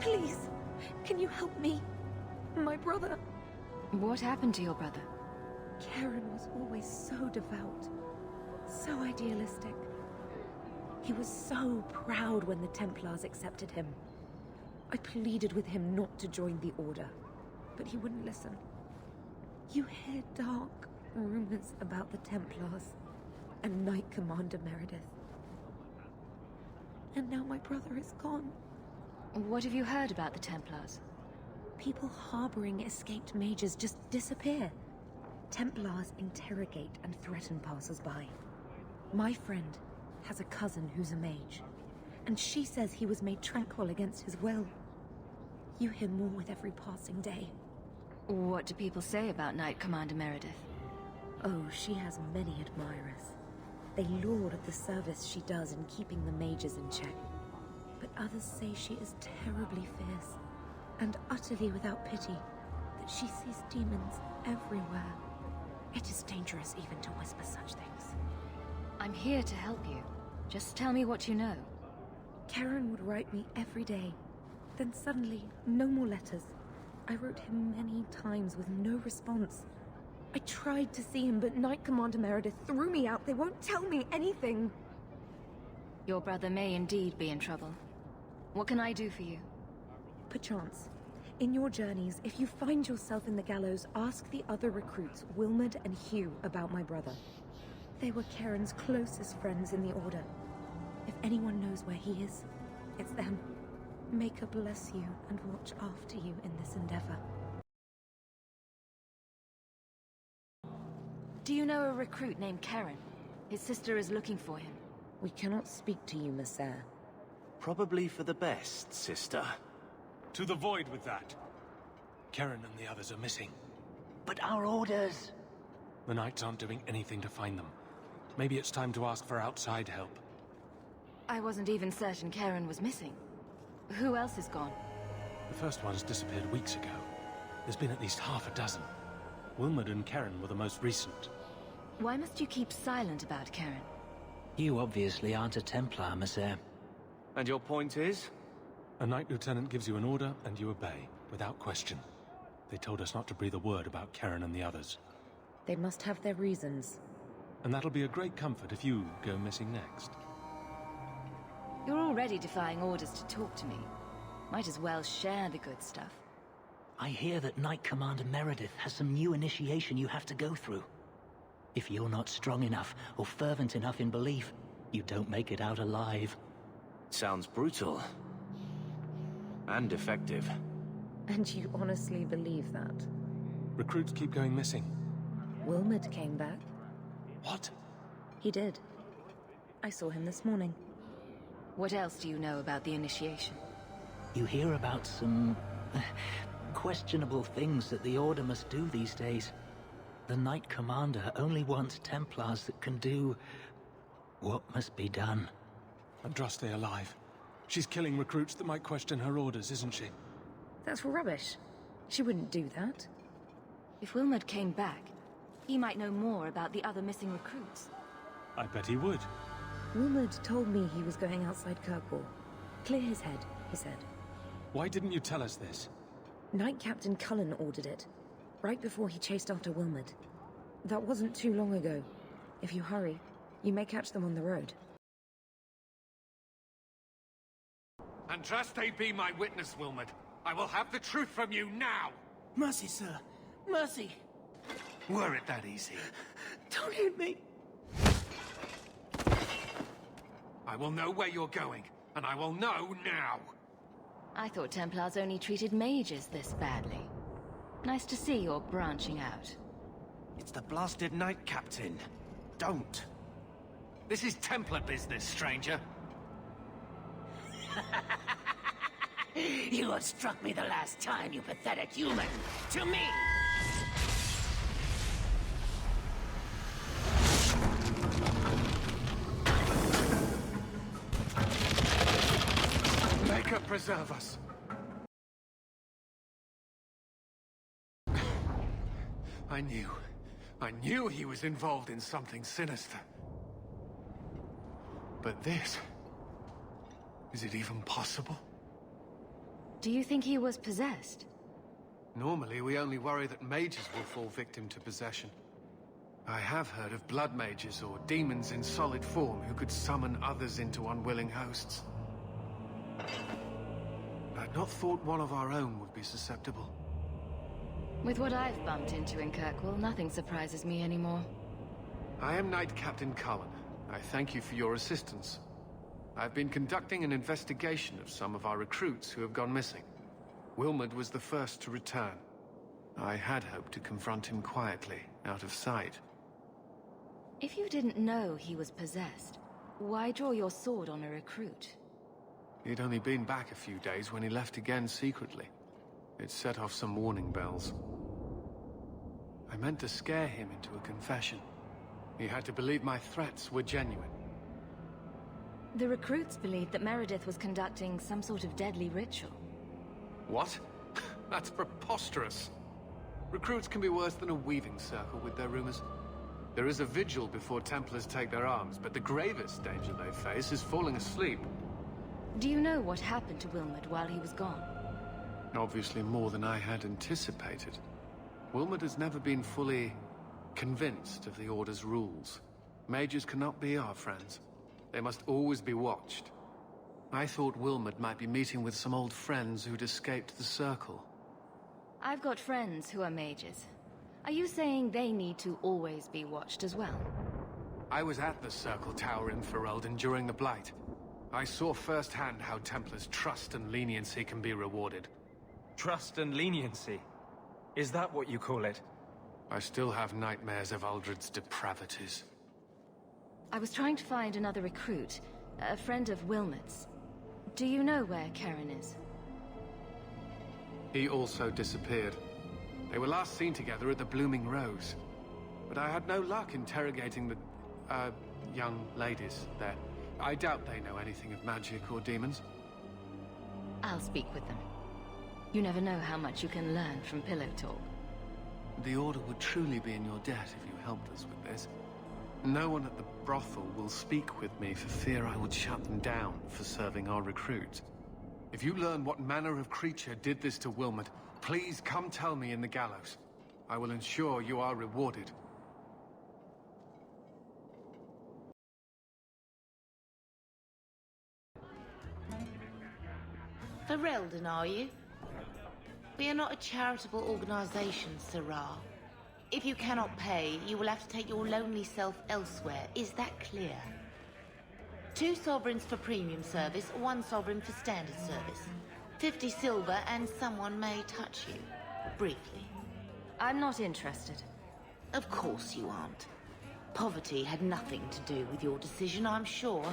Please, can you help me? My brother... What happened to your brother? Karen was always so devout, so idealistic. He was so proud when the Templars accepted him. I pleaded with him not to join the Order, but he wouldn't listen. You hear dark rumors about the Templars and Knight Commander Meredith. And now my brother is gone. What have you heard about the Templars? People harboring escaped mages just disappear. Templars interrogate and threaten passers-by. My friend has a cousin who's a mage, and she says he was made tranquil against his will. You hear more with every passing day. What do people say about Knight Commander Meredith? Oh, she has many admirers. They laud at the service she does in keeping the mages in check. But others say she is terribly fierce, and utterly without pity, that she sees demons everywhere. It is dangerous even to whisper such things. I'm here to help you. Just tell me what you know. Karen would write me every day. Then suddenly, no more letters. I wrote him many times with no response. I tried to see him, but Knight Commander Meredith threw me out. They won't tell me anything. Your brother may indeed be in trouble. What can I do for you? Perchance. In your journeys, if you find yourself in the gallows, ask the other recruits, Wilmerd and Hugh, about my brother. They were Karen's closest friends in the Order. If anyone knows where he is, it's them. Maker bless you and watch after you in this endeavor. Do you know a recruit named Karen? His sister is looking for him. We cannot speak to you, Messer. Probably for the best, sister. To the void with that. Karen and the others are missing. But our orders... The Knights aren't doing anything to find them. Maybe it's time to ask for outside help. I wasn't even certain Karen was missing. Who else is gone? The first one's disappeared weeks ago. There's been at least half a dozen. Wilmerd and Karen were the most recent. Why must you keep silent about Karen? You obviously aren't a Templar, Messer. And your point is? A Knight Lieutenant gives you an order, and you obey, without question. They told us not to breathe a word about Karen and the others. They must have their reasons. And that'll be a great comfort if you go missing next. You're already defying orders to talk to me. Might as well share the good stuff. I hear that Knight Commander Meredith has some new initiation you have to go through. If you're not strong enough or fervent enough in belief, you don't make it out alive. Sounds brutal. And effective. And you honestly believe that? Recruits keep going missing. Wilmerd came back. What? He did. I saw him this morning. What else do you know about the initiation? You hear about some... questionable things that the Order must do these days. The Knight Commander only wants Templars that can do... what must be done. Andraste alive. She's killing recruits that might question her orders, isn't she? That's rubbish. She wouldn't do that. If Wilmerd came back, he might know more about the other missing recruits. I bet he would. Wilmerd told me he was going outside Kirkwall. Clear his head, he said. Why didn't you tell us this? Knight Captain Cullen ordered it, right before he chased after Wilmerd. That wasn't too long ago. If you hurry, you may catch them on the road. Andraste be my witness, Wilmerd. I will have the truth from you now! Mercy, sir. Mercy. Were it that easy? Don't hit me. I will know where you're going, and I will know now! I thought Templars only treated mages this badly. Nice to see you're branching out. It's the blasted Knight Captain. Don't. This is Templar business, stranger. You have struck me the last time, you pathetic human. To me! Maker preserve us. I knew he was involved in something sinister. But this... is it even possible? Do you think he was possessed? Normally, we only worry that mages will fall victim to possession. I have heard of blood mages or demons in solid form who could summon others into unwilling hosts. I'd not thought one of our own would be susceptible. With what I've bumped into in Kirkwall, nothing surprises me anymore. I am Knight Captain Cullen. I thank you for your assistance. I've been conducting an investigation of some of our recruits who have gone missing. Wilmod was the first to return. I had hoped to confront him quietly, out of sight. If you didn't know he was possessed, why draw your sword on a recruit? He'd only been back a few days when he left again secretly. It set off some warning bells. I meant to scare him into a confession. He had to believe my threats were genuine. The recruits believed that Meredith was conducting some sort of deadly ritual. What? That's preposterous. Recruits can be worse than a weaving circle with their rumors. There is a vigil before Templars take their arms, but the gravest danger they face is falling asleep. Do you know what happened to Wilmod while he was gone? Obviously more than I had anticipated. Wilmod has never been fully convinced of the Order's rules. Mages cannot be our friends. They must always be watched. I thought Wilmod might be meeting with some old friends who'd escaped the Circle. I've got friends who are mages. Are you saying they need to always be watched as well? I was at the Circle Tower in Ferelden during the Blight. I saw firsthand how Templars' trust and leniency can be rewarded. Trust and leniency? Is that what you call it? I still have nightmares of Uldred's depravities. I was trying to find another recruit, a friend of Wilmot's. Do you know where Karen is? He also disappeared. They were last seen together at the Blooming Rose. But I had no luck interrogating the, young ladies there. I doubt they know anything of magic or demons. I'll speak with them. You never know how much you can learn from pillow talk. The Order would truly be in your debt if you helped us with this. No one at the brothel will speak with me for fear I would shut them down for serving our recruit. If you learn what manner of creature did this to Wilmot, please come tell me in the gallows. I will ensure you are rewarded. Ferelden, are you? We are not a charitable organization, Sirrah. If you cannot pay, you will have to take your lonely self elsewhere. Is that clear? 2 sovereigns for premium service, 1 sovereign for standard service. 50 silver and someone may touch you. Briefly. I'm not interested. Of course you aren't. Poverty had nothing to do with your decision, I'm sure.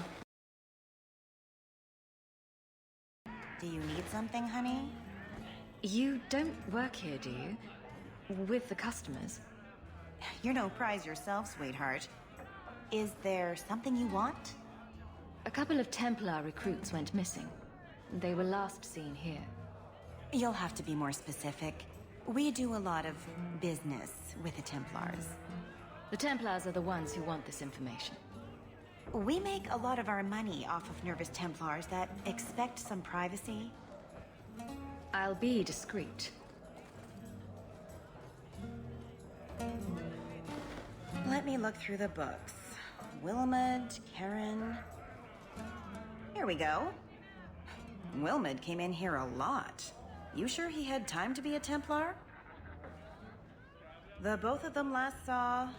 Do you need something, honey? You don't work here, do you? With the customers? You're no prize yourself, sweetheart. Is there something you want? A couple of Templar recruits went missing. They were last seen here. You'll have to be more specific. We do a lot of business with the Templars. The Templars are the ones who want this information. We make a lot of our money off of nervous Templars that expect some privacy. I'll be discreet. Let me look through the books. Wilmod, Karen... Here we go. Wilmod came in here a lot. You sure he had time to be a Templar? The both of them last saw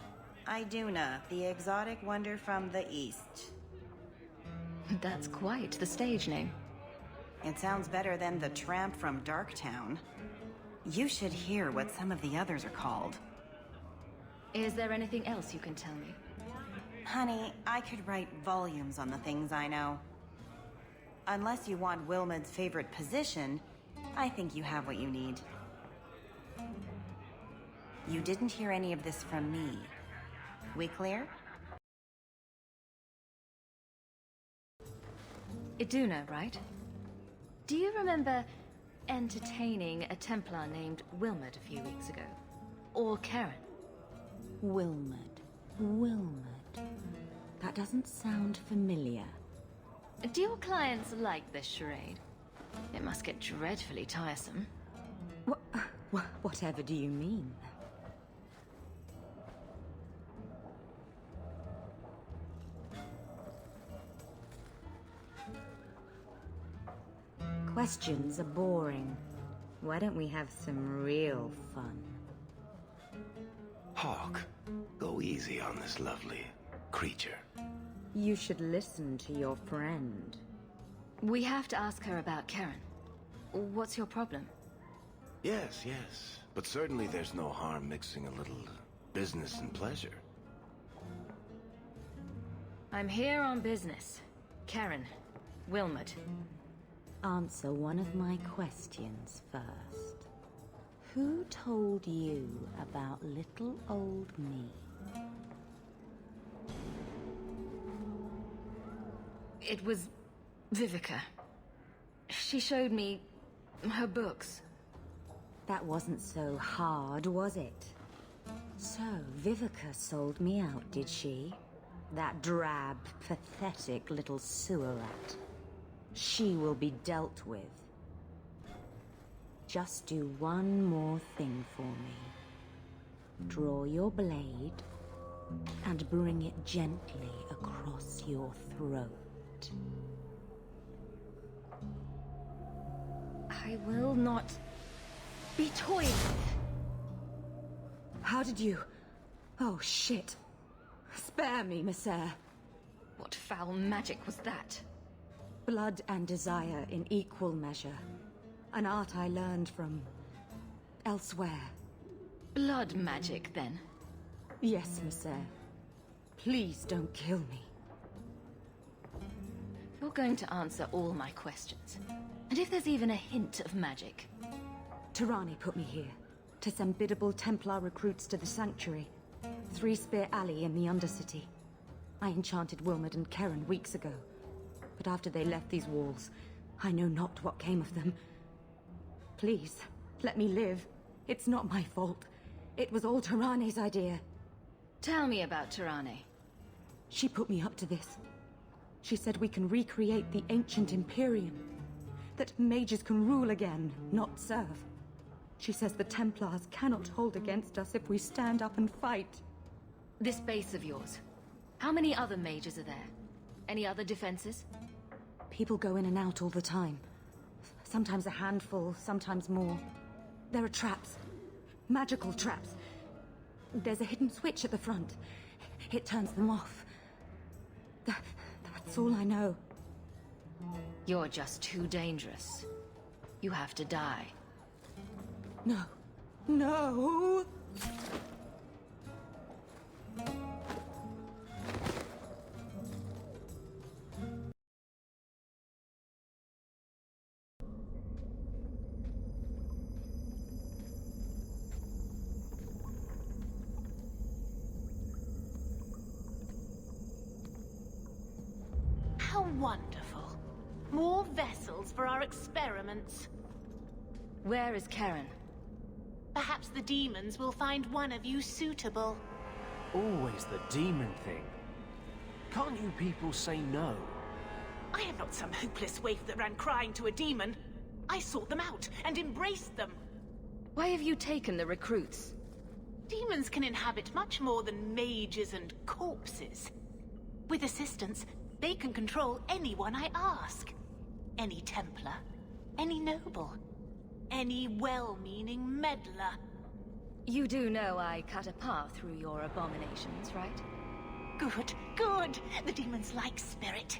Iduna, the exotic wonder from the east. That's quite the stage name. It sounds better than the tramp from Darktown. You should hear what some of the others are called. Is there anything else you can tell me? Honey, I could write volumes on the things I know. Unless you want Wilmod's favorite position, I think you have what you need. You didn't hear any of this from me. We clear? Iduna, right? Do you remember entertaining a Templar named Wilmod a few weeks ago? Or Karen? Wilmod. That doesn't sound familiar. Do your clients like this charade? It must get dreadfully tiresome. Whatever do you mean? Questions are boring. Why don't we have some real fun? Hawk, go easy on this lovely creature. You should listen to your friend. We have to ask her about Karen. What's your problem? Yes, yes. But certainly there's no harm mixing a little business and pleasure. I'm here on business. Karen. Wilmot. Answer one of my questions first. Who told you about little old me? It was Vivica. She showed me her books. That wasn't so hard, was it? So, Vivica sold me out, did she? That drab, pathetic little sewer rat. She will be dealt with. Just do one more thing for me. Draw your blade and bring it gently across your throat. I will not be toyed with. How did you... Oh, shit. Spare me, Messer. What foul magic was that? Blood and desire in equal measure. An art I learned from... elsewhere. Blood magic, then? Yes, Messer. Please don't kill me. You're going to answer all my questions. And if there's even a hint of magic... Tirani put me here, to send biddable Templar recruits to the Sanctuary. Three Spear Alley in the Undercity. I enchanted Wilmot and Karen weeks ago. But after they left these walls, I know not what came of them. Please, let me live. It's not my fault. It was all Tirani's idea. Tell me about Tirani. She put me up to this. She said we can recreate the ancient Imperium. That mages can rule again, not serve. She says the Templars cannot hold against us if we stand up and fight. This base of yours, how many other mages are there? Any other defenses? People go in and out all the time. Sometimes a handful, sometimes more. There are traps. Magical traps. There's a hidden switch at the front. It turns them off. That's all I know. You're just too dangerous. You have to die. No. No! How wonderful. More vessels for our experiments. Where is Karen? Perhaps the demons will find one of you suitable. Always the demon thing. Can't you people say no? I am not some hopeless waif that ran crying to a demon. I sought them out and embraced them. Why have you taken the recruits? Demons can inhabit much more than mages and corpses. With assistance, they can control anyone I ask. Any Templar, any noble, any well-meaning meddler. You do know I cut a path through your abominations, right? Good, good. The demons like spirit.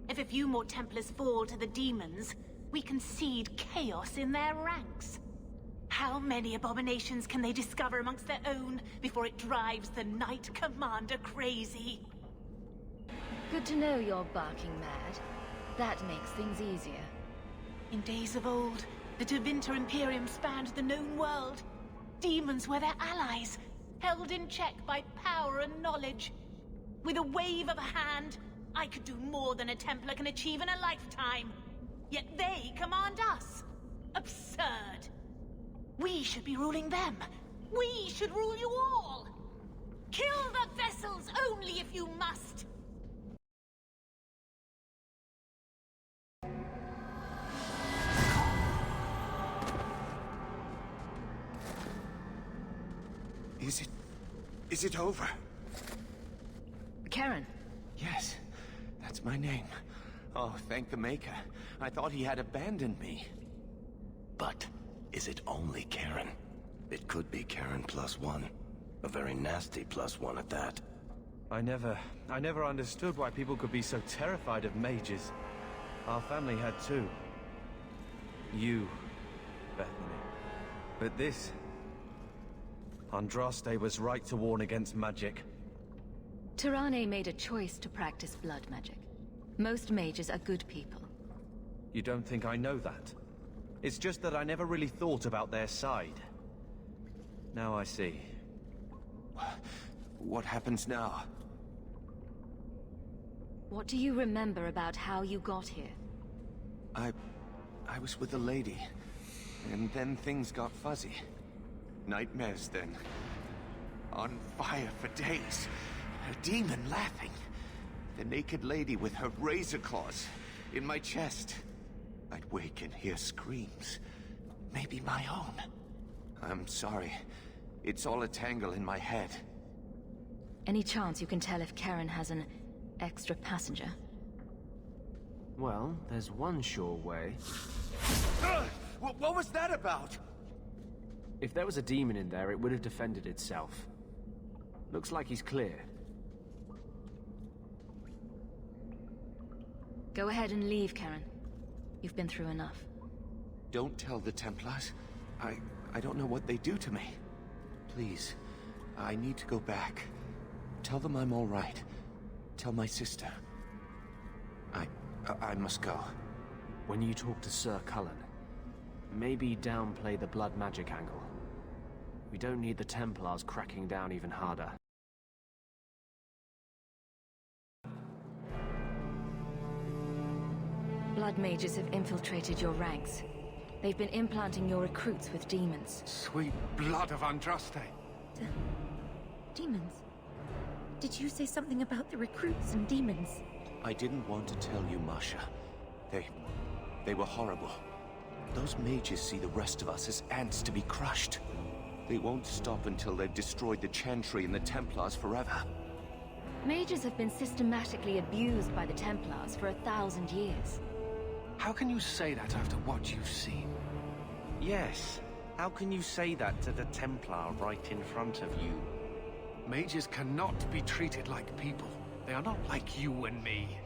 If a few more Templars fall to the demons, we can seed chaos in their ranks. How many abominations can they discover amongst their own before it drives the Knight Commander crazy? Good to know you're barking mad. That makes things easier. In days of old, the Tevinter Imperium spanned the known world. Demons were their allies, held in check by power and knowledge. With a wave of a hand, I could do more than a Templar can achieve in a lifetime. Yet they command us. Absurd. We should be ruling them. We should rule you all. Kill the vessels only if you must. Is it over? Karen. Yes, that's my name. Oh, thank the Maker. I thought he had abandoned me. But is it only Karen? It could be Karen +1. A very nasty +1 at that. I never understood why people could be so terrified of mages. Our family had too. You, Bethany. But this... Andraste was right to warn against magic. Tirane made a choice to practice blood magic. Most mages are good people. You don't think I know that? It's just that I never really thought about their side. Now I see. What happens now? What do you remember about how you got here? I was with a lady, and then things got fuzzy. Nightmares then. On fire for days. A demon laughing. The naked lady with her razor claws in my chest. I'd wake and hear screams. Maybe my own. I'm sorry. It's all a tangle in my head. Any chance you can tell if Karen has an extra passenger? Well, there's one sure way. What was that about? If there was a demon in there, it would have defended itself. Looks like he's clear. Go ahead and leave, Karen. You've been through enough. Don't tell the Templars. I don't know what they do to me. Please, I need to go back. Tell them I'm all right. Tell my sister. I must go. When you talk to Sir Cullen, maybe downplay the blood magic angle. We don't need the Templars cracking down even harder. Blood mages have infiltrated your ranks. They've been implanting your recruits with demons. Sweet blood of Andraste. Demons? Did you say something about the recruits and demons? I didn't want to tell you, Masha. They were horrible. Those mages see the rest of us as ants to be crushed. They won't stop until they've destroyed the Chantry and the Templars forever. Mages have been systematically abused by the Templars for 1,000 years. How can you say that after what you've seen? Yes. How can you say that to the Templar right in front of you? Mages cannot be treated like people. They are not like you and me.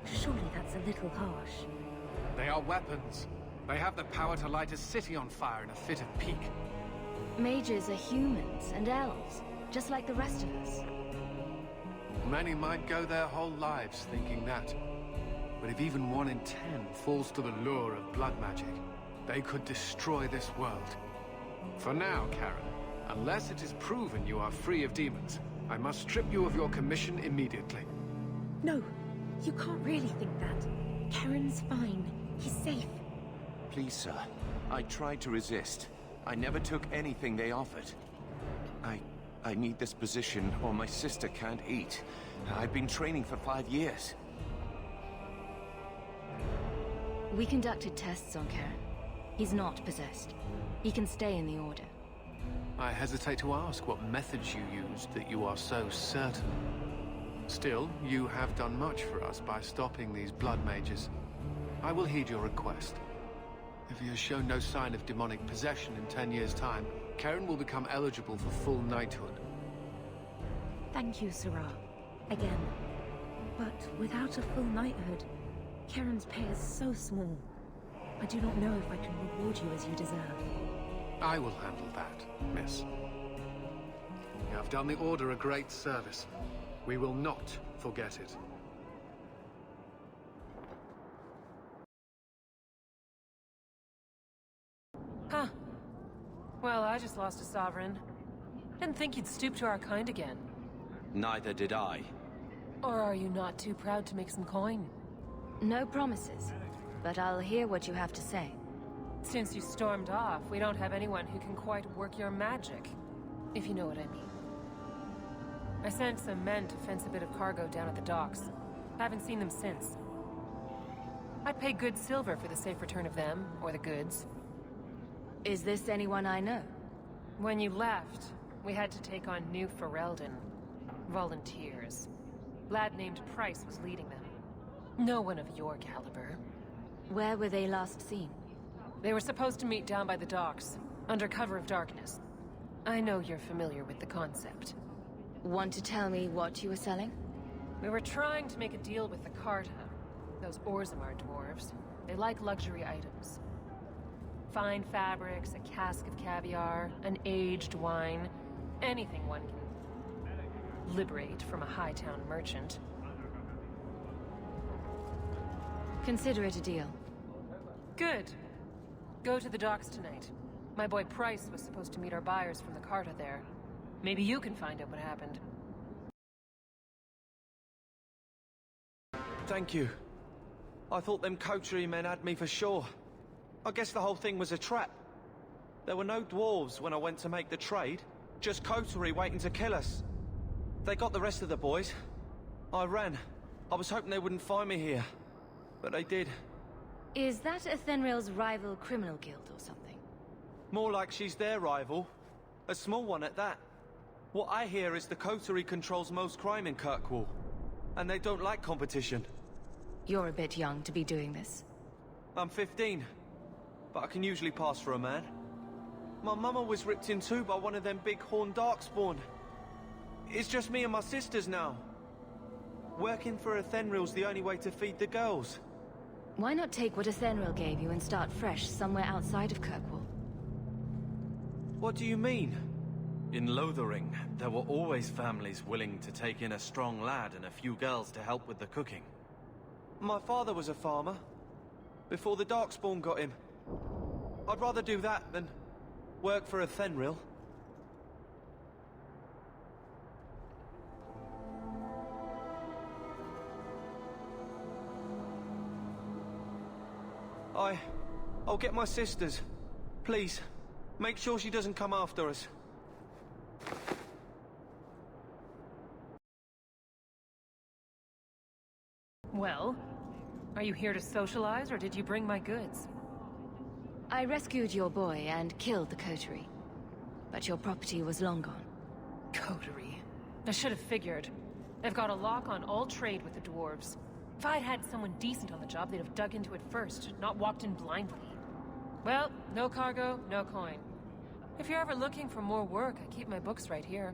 Surely that's a little harsh. They are weapons. They have the power to light a city on fire in a fit of pique. Mages are humans and elves, just like the rest of us. Many might go their whole lives thinking that. But if even 1 in 10 falls to the lure of blood magic, they could destroy this world. For now, Karen, unless it is proven you are free of demons, I must strip you of your commission immediately. No, you can't really think that. Karen's fine. He's safe. Please, sir. I tried to resist. I never took anything they offered. I need this position, or my sister can't eat. I've been training for 5 years. We conducted tests on Karen. He's not possessed. He can stay in the Order. I hesitate to ask what methods you used that you are so certain. Still, you have done much for us by stopping these blood mages. I will heed your request. If he has shown no sign of demonic possession in 10 years' time, Karen will become eligible for full knighthood. Thank you, Sirah. Again. But without a full knighthood, Karen's pay is so small. I do not know if I can reward you as you deserve. I will handle that, miss. You have done the Order a great service. We will not forget it. Huh. Well, I just lost a sovereign. Didn't think you'd stoop to our kind again. Neither did I. Or are you not too proud to make some coin? No promises, but I'll hear what you have to say. Since you stormed off, we don't have anyone who can quite work your magic, if you know what I mean. I sent some men to fence a bit of cargo down at the docks. Haven't seen them since. I'd pay good silver for the safe return of them, or the goods. Is this anyone I know? When you left, we had to take on New Ferelden. Volunteers. Lad named Price was leading them. No one of your caliber. Where were they last seen? They were supposed to meet down by the docks, under cover of darkness. I know you're familiar with the concept. Want to tell me what you were selling? We were trying to make a deal with the Carta. Those Orzammar dwarves. They like luxury items. Fine fabrics, a cask of caviar, an aged wine. Anything one can liberate from a Hightown merchant. Consider it a deal. Good. Go to the docks tonight. My boy Price was supposed to meet our buyers from the Carta there. Maybe you can find out what happened. Thank you. I thought them coterie men had me for sure. I guess the whole thing was a trap. There were no dwarves when I went to make the trade. Just coterie waiting to kill us. They got the rest of the boys. I ran. I was hoping they wouldn't find me here. But they did. Is that Athenril's rival criminal guild or something? More like she's their rival. A small one at that. What I hear is the coterie controls most crime in Kirkwall. And they don't like competition. You're a bit young to be doing this. I'm 15. But I can usually pass for a man. My mama was ripped in two by one of them big horned darkspawn. It's just me and my sisters now. Working for Athenril's the only way to feed the girls. Why not take what Athenril gave you and start fresh somewhere outside of Kirkwall? What do you mean? In Lothering, there were always families willing to take in a strong lad and a few girls to help with the cooking. My father was a farmer, before the Darkspawn got him. I'd rather do that than work for Athenril. I'll get my sisters. Please, make sure she doesn't come after us. Well, are you here to socialize, or did you bring my goods? I rescued your boy and killed the coterie. But your property was long gone. Coterie. I should have figured. They've got a lock on all trade with the dwarves. If I'd had someone decent on the job, they'd have dug into it first, not walked in blindly. Well, no cargo, no coin. If you're ever looking for more work, I keep my books right here.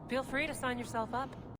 Feel free to sign yourself up.